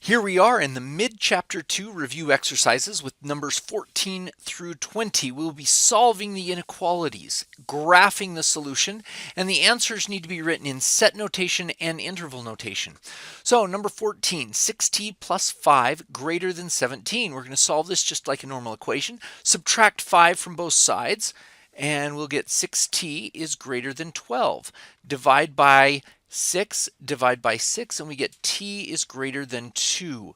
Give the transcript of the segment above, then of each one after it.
Here we are in the mid-chapter 2 review exercises with numbers 14 through 20. We'll be solving the inequalities, graphing the solution, and the answers need to be written in set notation and interval notation. So number 14, 6t plus 5 greater than 17. We're going to solve this just like a normal equation. Subtract 5 from both sides, and we'll get 6t is greater than 12. Divide by 6, divide by 6, and we get t is greater than 2.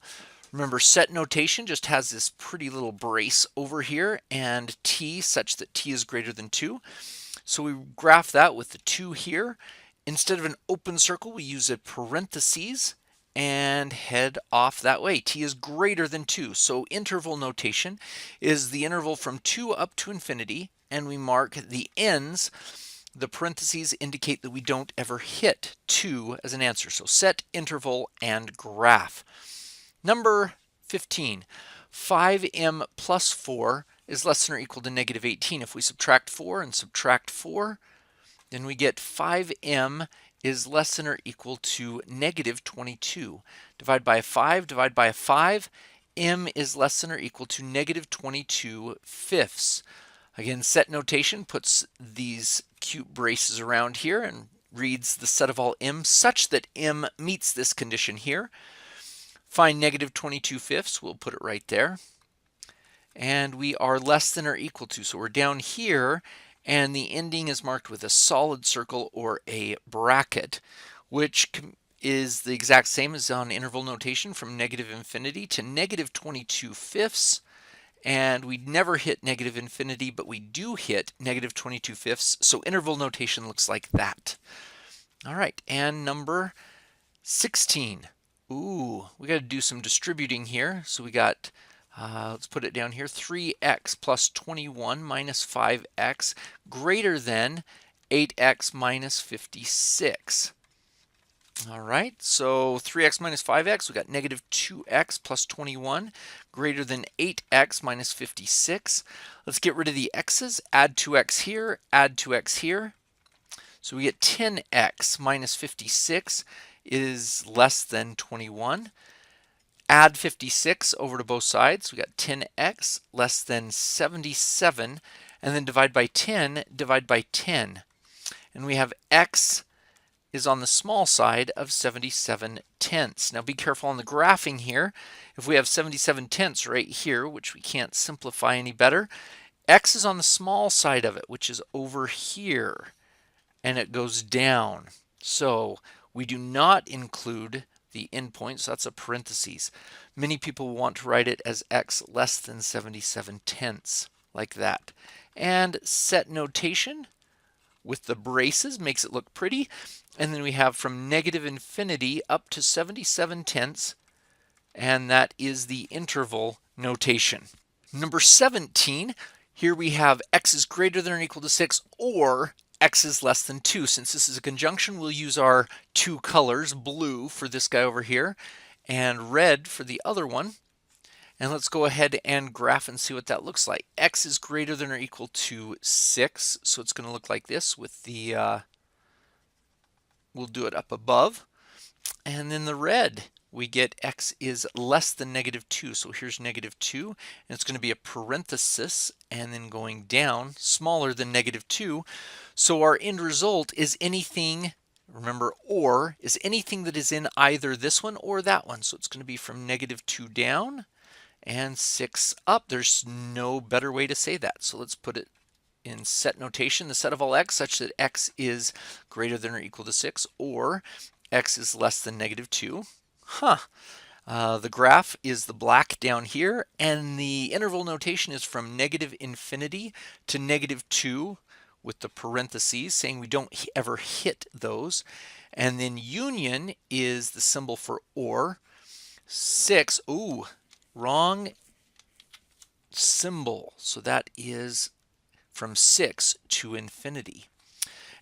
Remember, set notation just has this pretty little brace over here, and t such that t is greater than 2. So we graph that with the 2 here. Instead of an open circle, we use a parentheses and head off that way. T is greater than 2. So interval notation is the interval from 2 up to infinity, and we mark the ends. The parentheses indicate that we don't ever hit 2 as an answer. So set, interval, and graph. Number 15, 5m plus 4 is less than or equal to negative 18. If we subtract 4 and subtract 4, then we get 5m is less than or equal to negative 22. Divide by a 5, divide by a 5, m is less than or equal to negative 22 fifths. Again, set notation puts these cute braces around here and reads the set of all m such that m meets this condition here. Find negative 22 fifths, we'll put it right there. And we are less than or equal to, so we're down here, and the ending is marked with a solid circle or a bracket, which is the exact same as on interval notation from negative infinity to negative 22 fifths. And we never hit negative infinity, but we do hit negative 22 fifths. So interval notation looks like that. All right, and number 16. Ooh, we got to do some distributing here. So we got, let's put it down here, 3x plus 21 minus 5x greater than 8x minus 56. All right, so 3x minus 5x, we got negative 2x plus 21 greater than 8x minus 56. Let's get rid of the x's, add 2x here, add 2x here. So we get 10x minus 56 is less than 21. Add 56 over to both sides. We got 10x less than 77. And then divide by 10, divide by 10. And we have x is on the small side of 77 tenths. Now be careful on the graphing here. If we have 77 tenths right here, which we can't simplify any better, x is on the small side of it, which is over here, and it goes down. So we do not include the endpoint, so that's a parentheses. Many people want to write it as x less than 77 tenths, like that. And set notation with the braces makes it look pretty. And then we have from negative infinity up to 77 tenths, and that is the interval notation. Number 17, here we have x is greater than or equal to 6 or x is less than 2. Since this is a conjunction, we'll use our two colors, blue for this guy over here and red for the other one. And let's go ahead and graph and see what that looks like. X is greater than or equal to 6, so it's going to look like this with the, we'll do it up above. And then the red, we get x is less than negative 2. So here's negative 2, and it's going to be a parenthesis, and then going down, smaller than negative 2. So our end result is anything, remember, or is anything that is in either this one or that one. So it's going to be from negative 2 down and 6 up. There's no better way to say that. So let's put it in set notation, the set of all x such that x is greater than or equal to 6 or x is less than negative 2. The graph is the black down here, and the interval notation is from negative infinity to negative 2 with the parentheses saying we don't ever hit those. And then union is the symbol for or. 6, ooh, wrong symbol. So that is from 6 to infinity.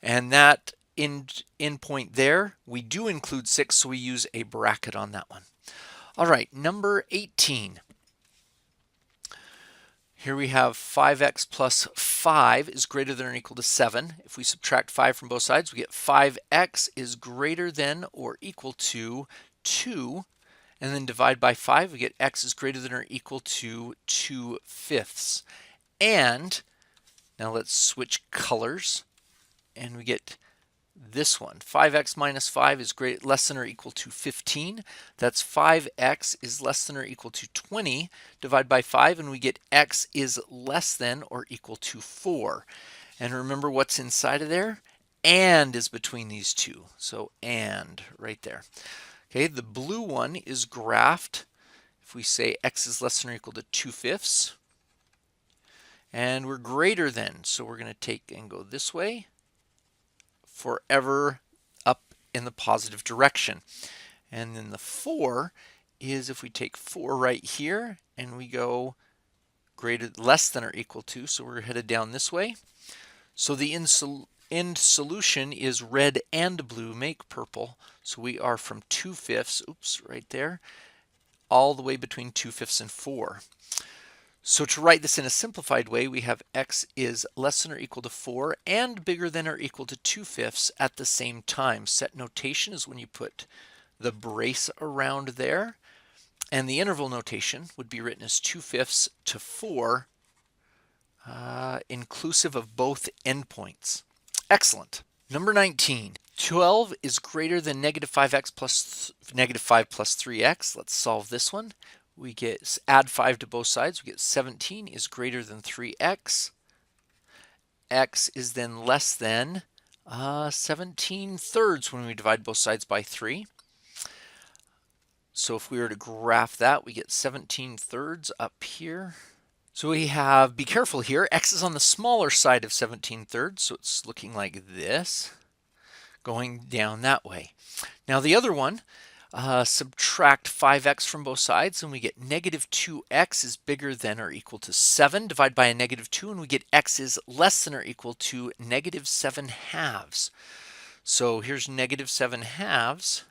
And that end point there, we do include 6, so we use a bracket on that one. All right, number 18. Here we have 5x plus 5 is greater than or equal to 7. If we subtract 5 from both sides, we get 5x is greater than or equal to 2. and then divide by 5, we get x is greater than or equal to 2/5. And now let's switch colors, and we get this one. 5x minus 5 is less than or equal to 15. That's 5x is less than or equal to 20. Divide by 5 and we get x is less than or equal to 4. And remember what's inside of there? And is between these two. So and right there. Okay, the blue one is graphed. If we say x is less than or equal to 2/5, and we're greater than, so we're going to take and go this way, forever up in the positive direction. And then the 4 is if we take 4 right here and we go less than or equal to, so we're headed down this way. So the end solution is red and blue make purple. So we are from 2/5, oops, right there, all the way between 2/5 and 4. So to write this in a simplified way, we have x is less than or equal to 4 and bigger than or equal to 2/5 at the same time. Set notation is when you put the brace around there, and the interval notation would be written as 2/5 to 4, inclusive of both endpoints. Excellent. Number 19. 12 is greater than negative 5x plus negative 5 plus 3x. Let's solve this one. We add 5 to both sides. We get 17 is greater than 3x. X is then less than 17/3 when we divide both sides by 3. So if we were to graph that, we get 17/3 up here. So we have, be careful here, x is on the smaller side of 17/3, so it's looking like this, going down that way. Now the other one, subtract 5x from both sides and we get negative 2x is bigger than or equal to 7. Divide by a negative 2 and we get x is less than or equal to negative 7/2. So here's negative 7/2,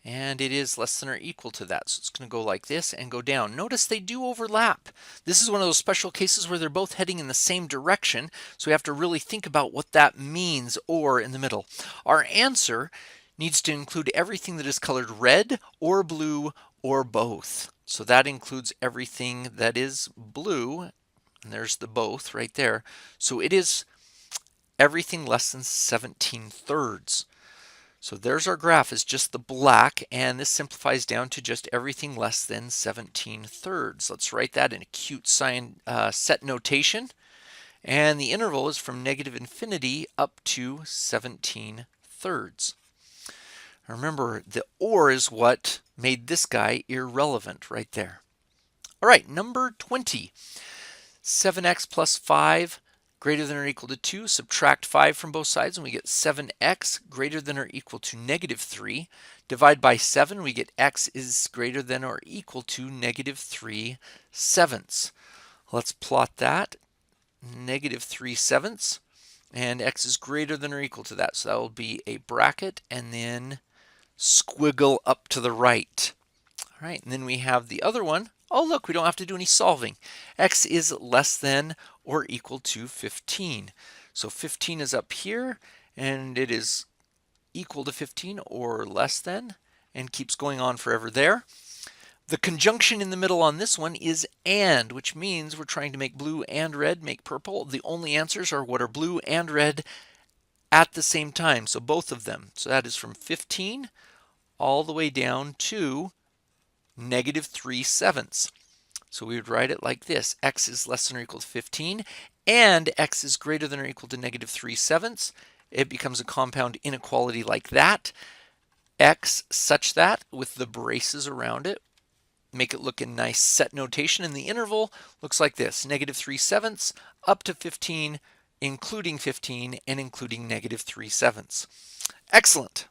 and it is less than or equal to that. So it's going to go like this and go down. Notice they do overlap. This is one of those special cases where they're both heading in the same direction, so we have to really think about what that means, or in the middle. Our answer needs to include everything that is colored red or blue or both. So that includes everything that is blue, and there's the both right there. So it is everything less than 17/3. So there's our graph, is just the black, and this simplifies down to just everything less than 17/3. Let's write that in acute sign set notation. And the interval is from negative infinity up to 17/3. Remember, the or is what made this guy irrelevant right there. All right, number 20. 7x plus 5 greater than or equal to 2. Subtract 5 from both sides and we get 7x greater than or equal to negative 3. Divide by 7, we get x is greater than or equal to negative 3/7. Let's plot that. Negative 3/7, and x is greater than or equal to that. So that will be a bracket and then squiggle up to the right. All right, and then we have the other one. Oh, look, we don't have to do any solving. X is less than or equal to 15. So 15 is up here, and it is equal to 15 or less than, and keeps going on forever there. The conjunction in the middle on this one is and, which means we're trying to make blue and red make purple. The only answers are what are blue and red at the same time, so both of them. So that is from 15 all the way down to negative 3/7. So we would write it like this. X is less than or equal to 15, and x is greater than or equal to negative 3/7. It becomes a compound inequality like that. X such that, with the braces around it, make it look in nice set notation, and the interval looks like this. Negative 3/7 up to 15, including 15, and including negative 3/7. Excellent.